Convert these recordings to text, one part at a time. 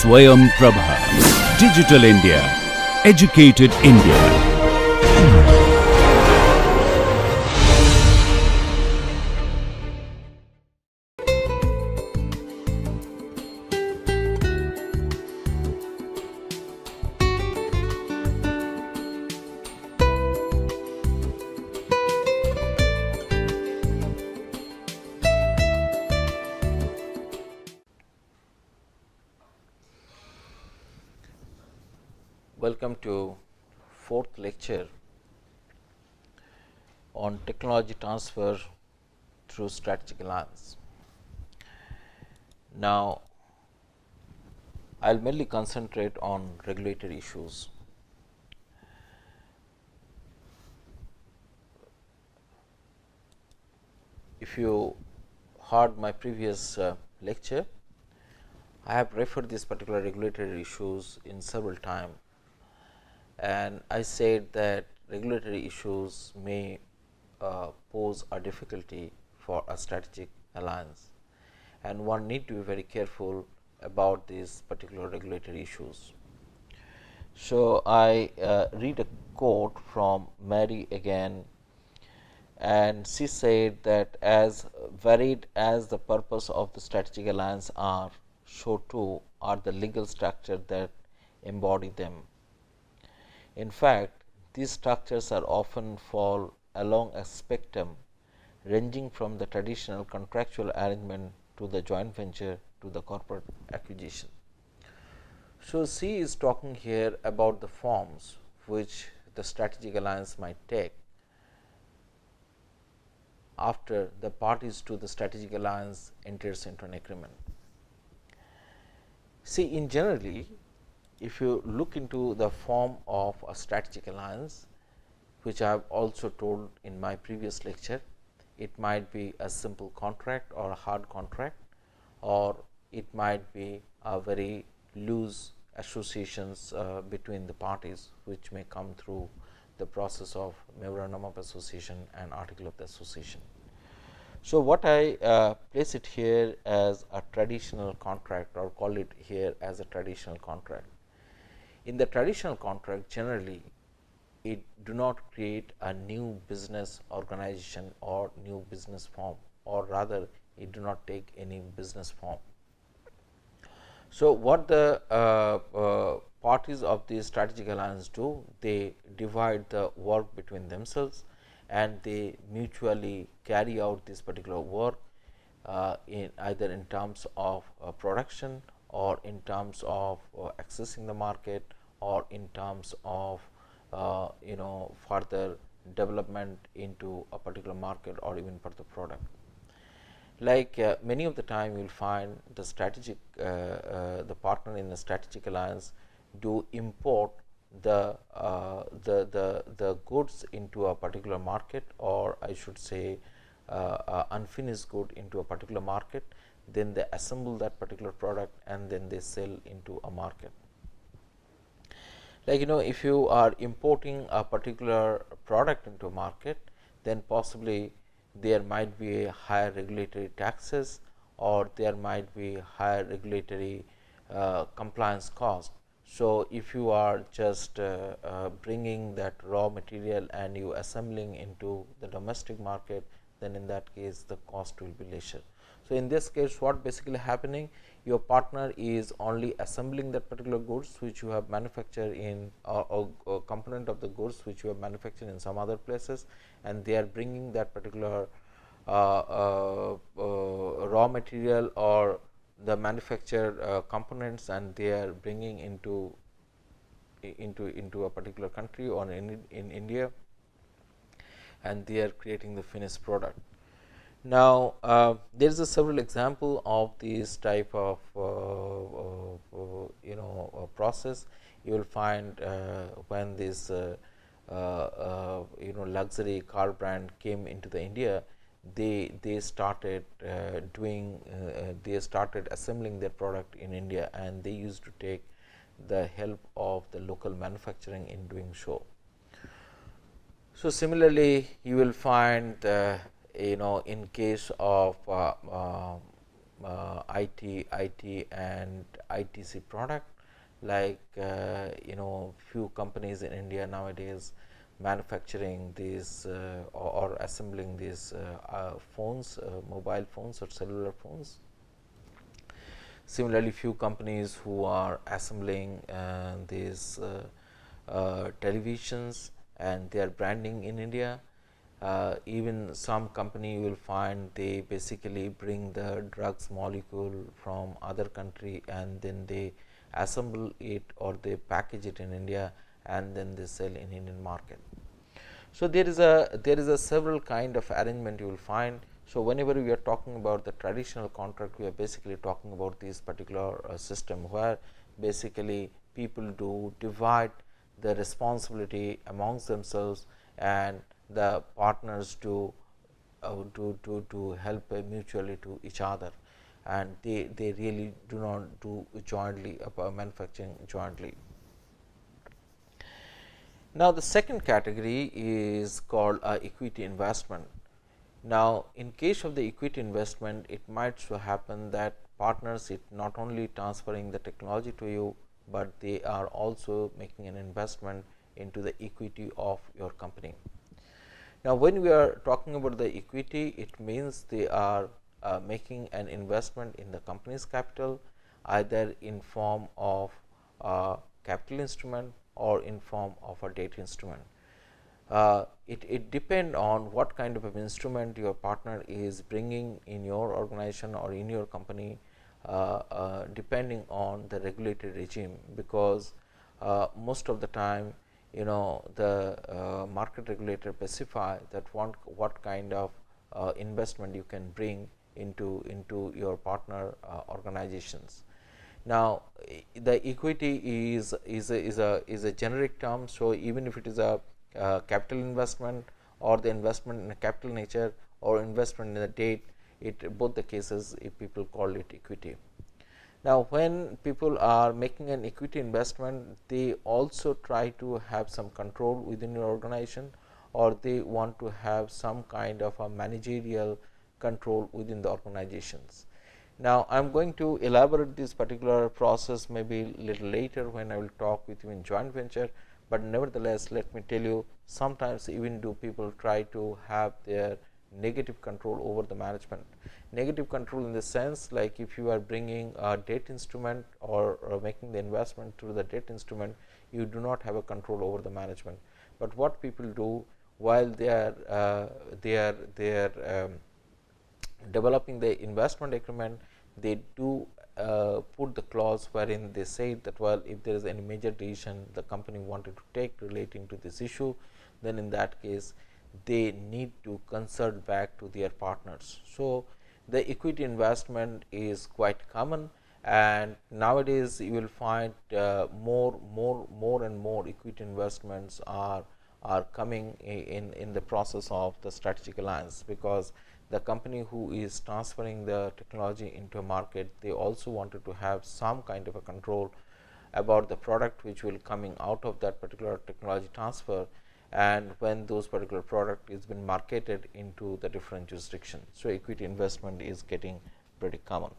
Swayam Prabha. Digital India. Educated India. Welcome to fourth lecture on technology transfer through strategic alliance. Now, I will mainly concentrate on regulatory issues. If you heard my previous lecture, I have referred these particular regulatory issues in several times, and I said that regulatory issues may pose a difficulty for a strategic alliance, and one need to be very careful about these particular regulatory issues. So, I read a quote from Mary again, and she said that as varied as the purpose of the strategic alliance are, so too are the legal structure that embody them. In fact, these structures are often fall along a spectrum ranging from the traditional contractual arrangement to the joint venture to the corporate acquisition. So, she is talking here about the forms which the strategic alliance might take after the parties to the strategic alliance enters into an agreement. See, in generally, if you look into the form of a strategic alliance, which I have also told in my previous lecture, it might be a simple contract or a hard contract, or it might be a very loose associations between the parties, which may come through the process of memorandum of association and article of the association. So, what I place it here as a traditional contract, or call it here as a traditional contract. In the traditional contract, generally it do not create a new business organization or new business form, or rather it do not take any business form. So, what the parties of the strategic alliance do, they divide the work between themselves and they mutually carry out this particular work in either in terms of production, or in terms of accessing the market, or in terms of further development into a particular market, or even for the product. Like many of the time you will find the strategic the partner in the strategic alliance do import the goods into a particular market, or I should say unfinished good into a particular market, then they assemble that particular product and then they sell into a market. Like if you are importing a particular product into a market, then possibly there might be higher regulatory taxes, or there might be higher regulatory compliance cost. So, if you are just bringing that raw material and you assembling into the domestic market, then in that case the cost will be lesser. So, in this case what basically happening, your partner is only assembling that particular goods which you have manufactured in, or component of the goods which you have manufactured in some other places, and they are bringing that particular raw material or the manufactured components, and they are bringing into a particular country or in India, and they are creating the finished product. Now, there is a several example of this type of process. You will find when this luxury car brand came into the India, they started they started assembling their product in India, and they used to take the help of the local manufacturing in doing so. So, similarly you will find in case of IT and ITC product, like few companies in India nowadays manufacturing these or assembling these phones, mobile phones or cellular phones. Similarly, few companies who are assembling these televisions and they are branding in India. Even some company you will find they basically bring the drugs molecule from other country and then they assemble it or they package it in India and then they sell in Indian market. So, there is a several kind of arrangement you will find. So, whenever we are talking about the traditional contract, we are basically talking about this particular system where basically people do divide the responsibility amongst themselves and the partners do to help mutually to each other, and they really do not do jointly manufacturing jointly. Now, the second category is called equity investment. Now, in case of the equity investment, it might so happen that partners it not only transferring the technology to you, but they are also making an investment into the equity of your company. Now, when we are talking about the equity, it means they are making an investment in the company's capital, either in form of capital instrument or in form of a debt instrument. It depends on what kind of an instrument your partner is bringing in your organization or in your company, depending on the regulatory regime, because most of the time the market regulator specify that what kind of investment you can bring into your partner organizations. Now, the equity is a generic term. So, even if it is a capital investment or the investment in a capital nature or investment in a debt, it both the cases if people call it equity. Now, when people are making an equity investment, they also try to have some control within your organization, or they want to have some kind of a managerial control within the organizations. Now, I am going to elaborate this particular process maybe little later when I will talk with you in joint venture, but nevertheless let me tell you, sometimes even do people try to have their negative control over the management. Negative control in the sense, like if you are bringing a debt instrument or making the investment through the debt instrument, you do not have a control over the management. But what people do while they are developing the investment agreement, they do put the clause wherein they say that, well, if there is any major decision the company wanted to take relating to this issue, then in that case they need to consult back to their partners. So, the equity investment is quite common, and nowadays you will find more and more equity investments are coming in the process of the strategic alliance, because the company who is transferring the technology into a market, they also wanted to have some kind of a control about the product which will coming out of that particular technology transfer, and when those particular product is been marketed into the different jurisdiction. So, equity investment is getting pretty common.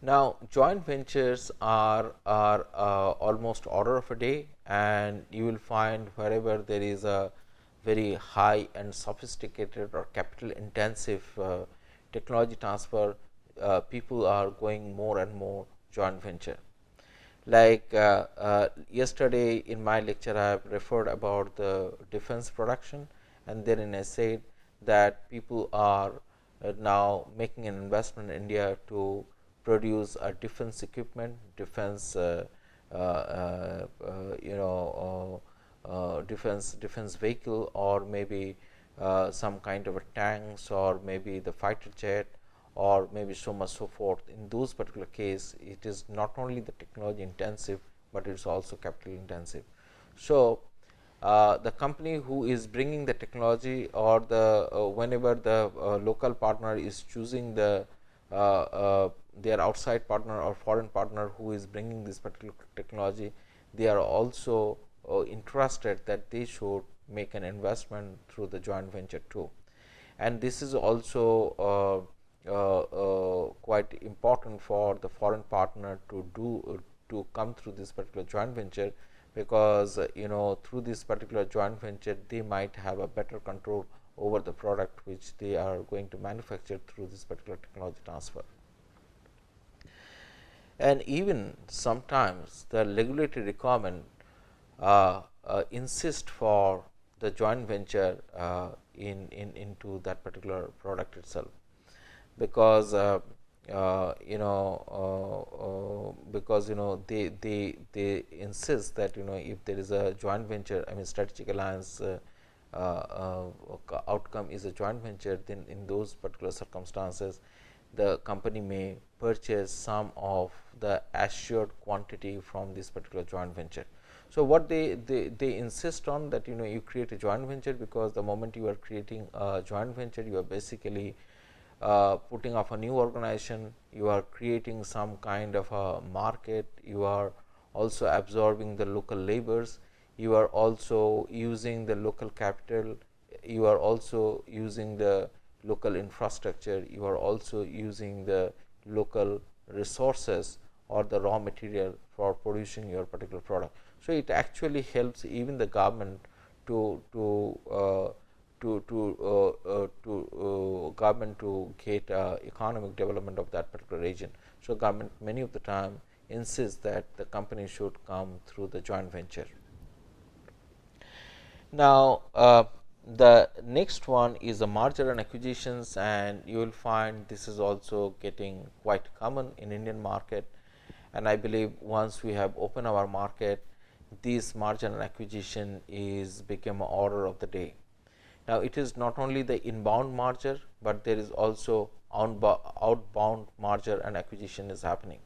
Now, joint ventures are almost order of a day, and you will find wherever there is a very high and sophisticated or capital intensive technology transfer, people are going more and more joint venture. Like yesterday in my lecture, I have referred about the defense production, and therein I said that people are now making an investment in India to produce a defense equipment, defense defense vehicle, or maybe some kind of a tanks, or maybe the fighter jet, or maybe so much so forth. In those particular case, it is not only the technology intensive, but it is also capital intensive. So, the company who is bringing the technology, or the whenever the local partner is choosing the their outside partner or foreign partner who is bringing this particular technology, they are also interested that they should make an investment through the joint venture too. And this is also quite important for the foreign partner to come through this particular joint venture, because through this particular joint venture they might have a better control over the product which they are going to manufacture through this particular technology transfer. And even sometimes the regulatory requirement insist for the joint venture into that particular product itself, because they insist that if there is a joint venture, I mean strategic alliance outcome is a joint venture, then in those particular circumstances the company may purchase some of the assured quantity from this particular joint venture. So, what they insist on that you create a joint venture, because the moment you are creating a joint venture, you are basically putting up a new organization, you are creating some kind of a market, you are also absorbing the local labors, you are also using the local capital, you are also using the local infrastructure, you are also using the local resources or the raw material for producing your particular product. So, it actually helps even the government to get economic development of that particular region. So, government many of the time insists that the company should come through the joint venture. Now, the next one is the merger and acquisitions, and you will find this is also getting quite common in Indian market, and I believe once we have opened our market, this merger and acquisition is become an order of the day. Now, it is not only the inbound merger, but there is also outbound merger and acquisition is happening.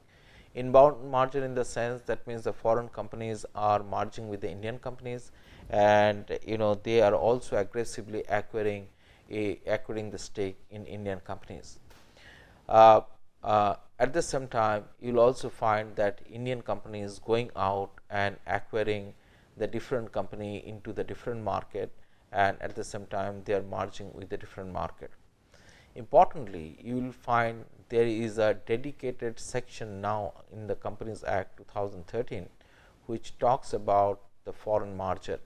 Inbound merger in the sense that means the foreign companies are merging with the Indian companies, and they are also aggressively acquiring the stake in Indian companies. At the same time, you will also find that Indian companies going out and acquiring the different company into the different market, and at the same time they are merging with the different market. Importantly, you will find there is a dedicated section now in the Companies Act 2013, which talks about the foreign merger.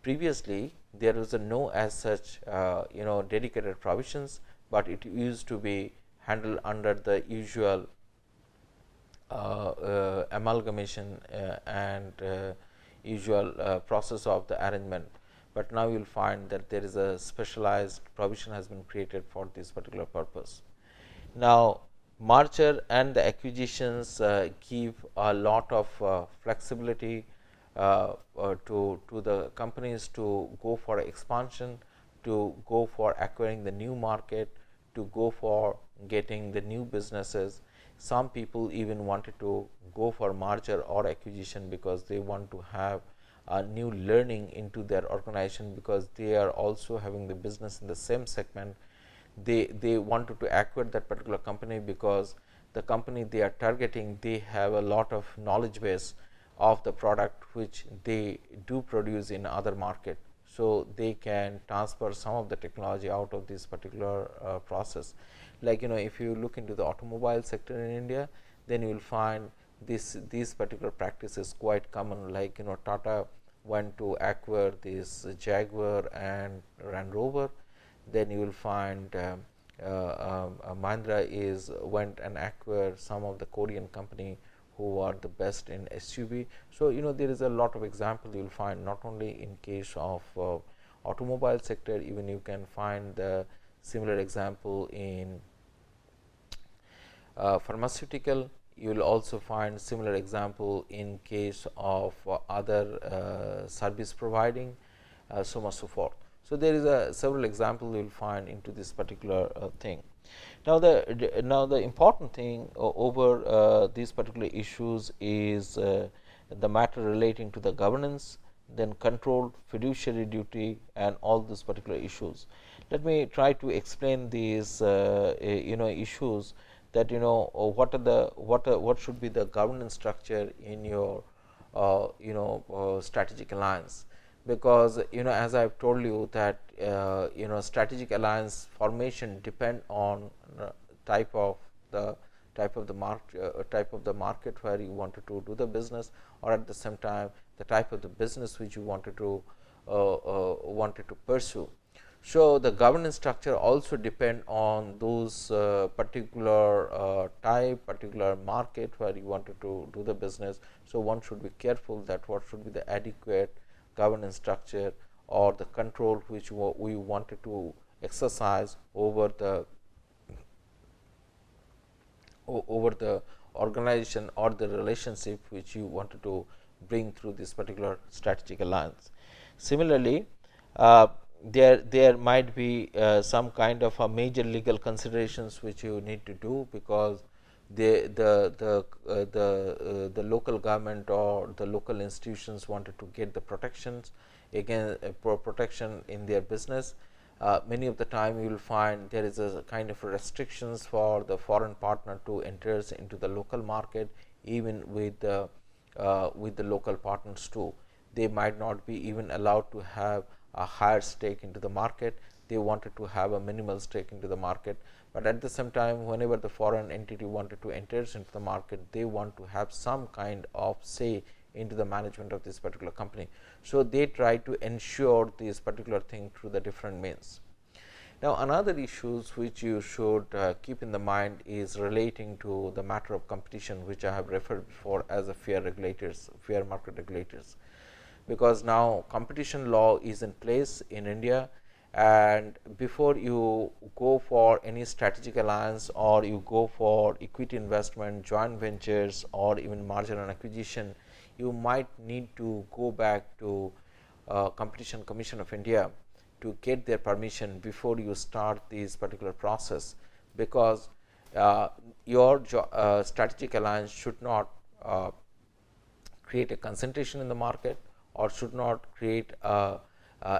Previously, there was no as such dedicated provisions, but it used to be handled under the usual amalgamation and usual process of the arrangement. But now you will find that there is a specialized provision has been created for this particular purpose. Now, merger and the acquisitions give a lot of flexibility to the companies to go for expansion, to go for acquiring the new market, to go for getting the new businesses. Some people even wanted to go for merger or acquisition because they want to have a new learning into their organization, because they are also having the business in the same segment. They wanted to acquire that particular company because the company they are targeting, they have a lot of knowledge base of the product which they do produce in other market. So, they can transfer some of the technology out of this particular process. Like if you look into the automobile sector in India, then you will find these particular practices quite common. Like Tata went to acquire this Jaguar and Land Rover. Then you will find Mahindra went and acquired some of the Korean company who are the best in SUV. So, there is a lot of example you will find, not only in case of automobile sector, even you can find the similar example in pharmaceutical. You will also find similar example in case of other service providing, so much so forth. So, there is several examples you will find into this particular thing. Now, the important thing over these particular issues is the matter relating to the governance, then control, fiduciary duty, and all these particular issues. Let me try to explain these issues, that what should be the governance structure in your strategic alliance. Because as I have told you that strategic alliance formation depend on type of of the market where you wanted to do the business, or at the same time the type of the business which you wanted to pursue. So, the governance structure also depend on those particular particular market where you wanted to do the business. So, one should be careful that what should be the adequate governance structure or the control which we wanted to exercise over the organization or the relationship which you wanted to bring through this particular strategic alliance. Similarly, there might be some kind of a major legal considerations which you need to do, because the local government or the local institutions wanted to get the protections against protection in their business. Many of the time you will find there is a kind of restrictions for the foreign partner to enter into the local market, even with the local partners too. They might not be even allowed to have a higher stake into the market. They wanted to have a minimal stake into the market, but at the same time, whenever the foreign entity wanted to enter into the market, they want to have some kind of say into the management of this particular company. So, they try to ensure this particular thing through the different means. Now, another issues which you should keep in the mind is relating to the matter of competition, which I have referred before as a fair market regulators, because now competition law is in place in India, and before you go for any strategic alliance or you go for equity investment, joint ventures, or even merger and acquisition, you might need to go back to Competition Commission of India to get their permission before you start this particular process, because your strategic alliance should not create a concentration in the market, or should not create a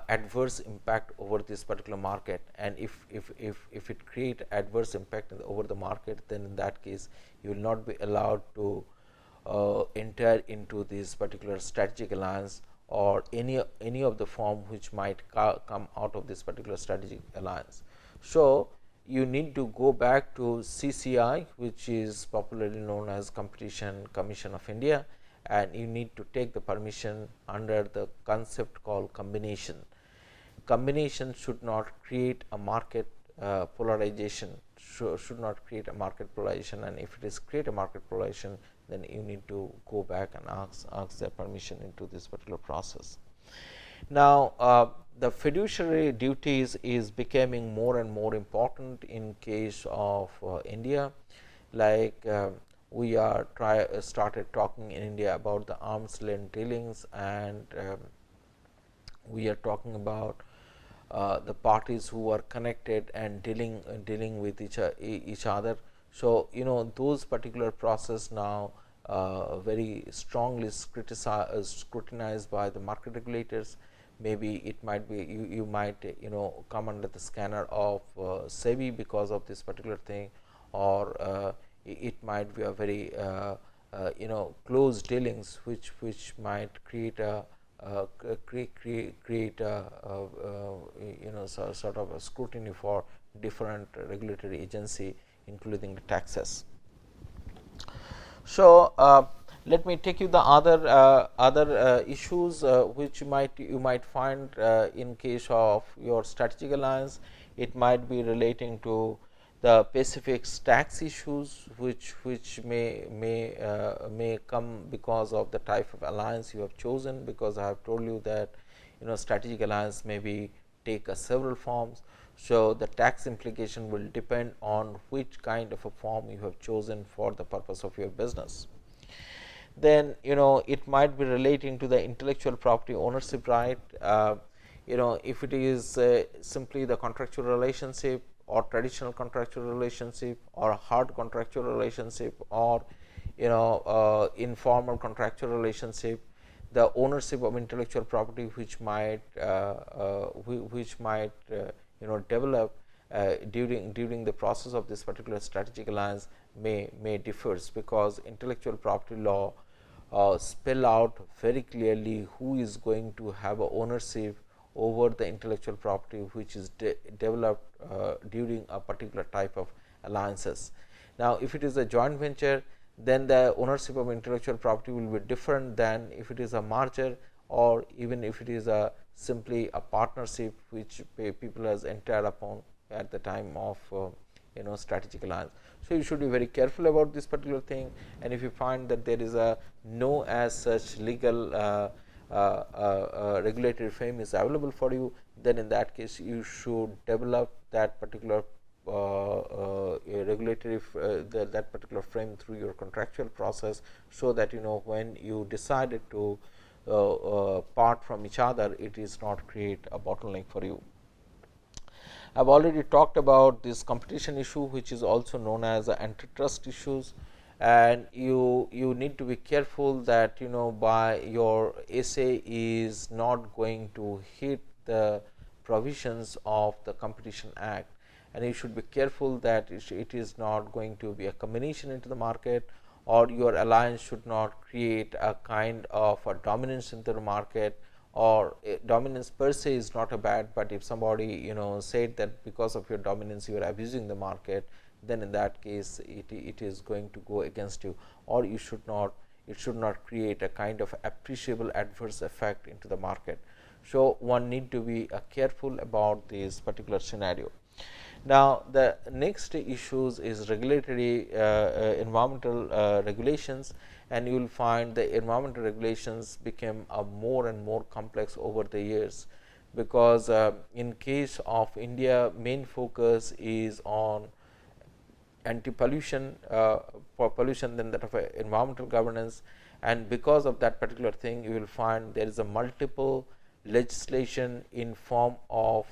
adverse impact over this particular market. And if it create adverse impact over the market, then in that case you will not be allowed to enter into this particular strategic alliance or any of the form which might come out of this particular strategic alliance. So, you need to go back to CCI, which is popularly known as Competition Commission of India, and you need to take the permission under the concept called combination. Combination should not create a market polarization, should not create a market polarization, and if it is create a market polarization, then you need to go back and ask their permission into this particular process. Now, the fiduciary duties is becoming more and more important in case of India, like we are started talking in India about the arm's length dealings, and we are talking about the parties who are connected and dealing with each other. So, those particular process now very strongly scrutinized by the market regulators. Maybe it might be you might come under the scanner of SEBI because of this particular thing, or it might be a very close dealings which might create a sort of a scrutiny for different regulatory agency, including the taxes. So, let me take you the other issues which you might find in case of your strategic alliance. It might be relating to the specific tax issues which may come because of the type of alliance you have chosen, because I have told you that strategic alliance may take several forms. So, the tax implication will depend on which kind of a form you have chosen for the purpose of your business. Then it might be relating to the intellectual property ownership right. If it is simply the contractual relationship, or traditional contractual relationship, or hard contractual relationship, or informal contractual relationship, the ownership of intellectual property which might develop during the process of this particular strategic alliance may differs, because intellectual property law spell out very clearly who is going to have a ownership over the intellectual property which is developed during a particular type of alliances. Now, if it is a joint venture, then the ownership of intellectual property will be different than if it is a merger, or even if it is a simply a partnership which people has entered upon at the time of strategic alliance. So, you should be very careful about this particular thing, and if you find that there is a no as such legal regulatory frame is available for you, then in that case you should develop that particular regulatory that particular frame through your contractual process, so that when you decided to part from each other, it is not create a bottleneck for you. I have already talked about this competition issue, which is also known as antitrust issues, and you need to be careful that by your essay is not going to hit the provisions of the Competition Act, and you should be careful that it is not going to be a combination into the market, or your alliance should not create a kind of a dominance into the market, or dominance per se is not a bad, but if somebody said that because of your dominance you are abusing the market, then in that case it is going to go against you, or it should not create a kind of appreciable adverse effect into the market. So, one need to be careful about this particular scenario. Now, the next issues is regulatory environmental regulations, and you will find the environmental regulations became more and more complex over the years, because in case of India, main focus is on anti-pollution for pollution, then that of environmental governance, and because of that particular thing you will find there is a multiple legislation in form of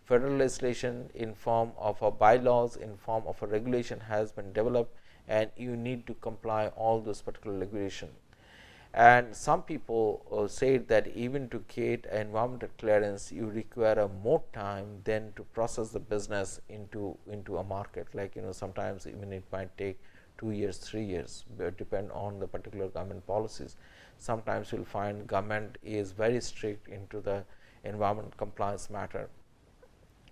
federal legislation, in form of a bylaws, in form of a regulation has been developed, and you need to comply all those particular regulation. And some people said that even to get environmental clearance you require a more time than to process the business into a market, like sometimes even it might take 2 years, 3 years, depend on the particular government policies. Sometimes you will find government is very strict into the environment compliance matter,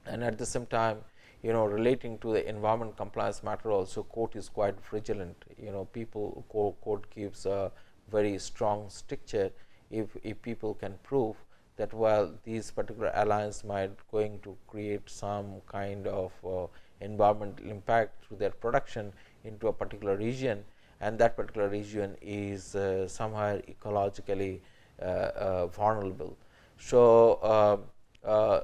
and at the same time relating to the environment compliance matter also court is quite vigilant. People court gives a very strong stricture if people can prove that while these particular alliance might going to create some kind of environmental impact through their production into a particular region, and that particular region is somehow ecologically vulnerable. So,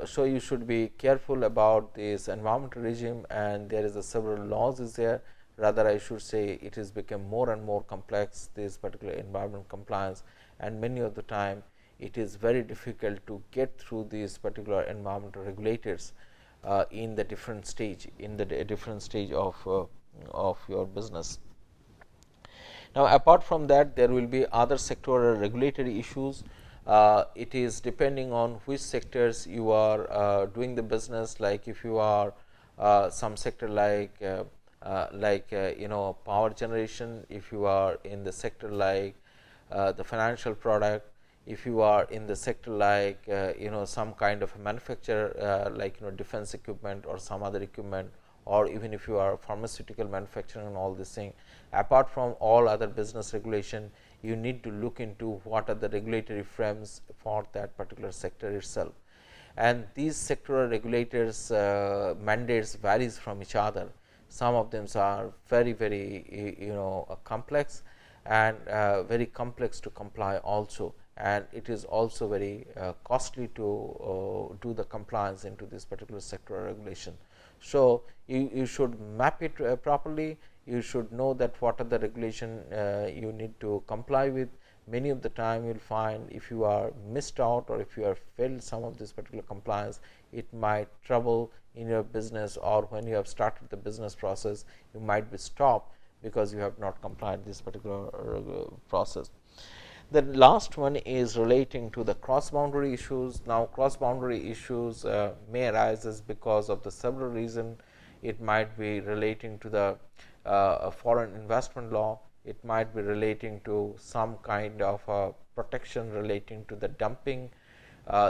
so you should be careful about this environmental regime, and there is a several laws is there. Rather, I should say it is become more and more complex, this particular environment compliance, and many of the time it is very difficult to get through these particular environmental regulators in the different stage of your business. Now, apart from that, there will be other sectoral regulatory issues. It is depending on which sectors you are doing the business, like if you are some sector like power generation, if you are in the sector like the financial product, if you are in the sector like some kind of a manufacturer like defense equipment or some other equipment, or even if you are pharmaceutical manufacturing and all this thing. Apart from all other business regulation, you need to look into what are the regulatory frames for that particular sector itself, and these sectoral regulators mandates varies from each other. Some of them are very complex, and very complex to comply also, and it is also very costly to do the compliance into this particular sectoral regulation. So, you should map it properly. You should know that what are the regulation you need to comply with. Many of the time you will find if you are missed out, or if you have failed some of this particular compliance, it might trouble in your business, or when you have started the business process you might be stopped because you have not complied this particular process. The last one is relating to the cross boundary issues. Now, cross boundary issues may arise because of the several reasons. It might be relating to the foreign investment law, it might be relating to some kind of protection relating to the dumping,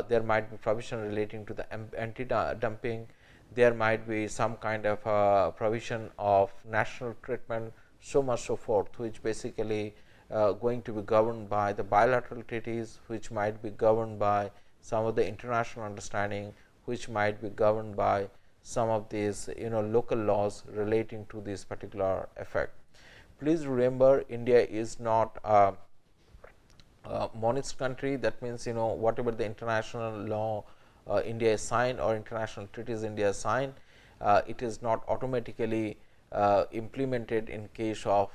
there might be provision relating to the anti-dumping, there might be some kind of provision of national treatment, so much so forth, which basically going to be governed by the bilateral treaties, which might be governed by some of the international understanding, which might be governed by some of these local laws relating to this particular effect. Please remember, India is not a monist country. That means, whatever the international law India has signed or international treaties India has signed, it is not automatically implemented in case of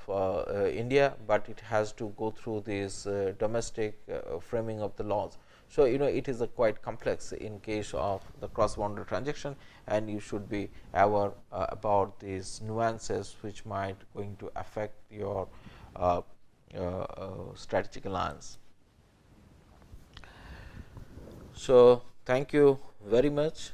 India, but it has to go through this domestic framing of the laws. So, it is a quite complex in case of the cross boundary transaction, and you should be aware about these nuances which might going to affect your strategic alliance. So, thank you very much.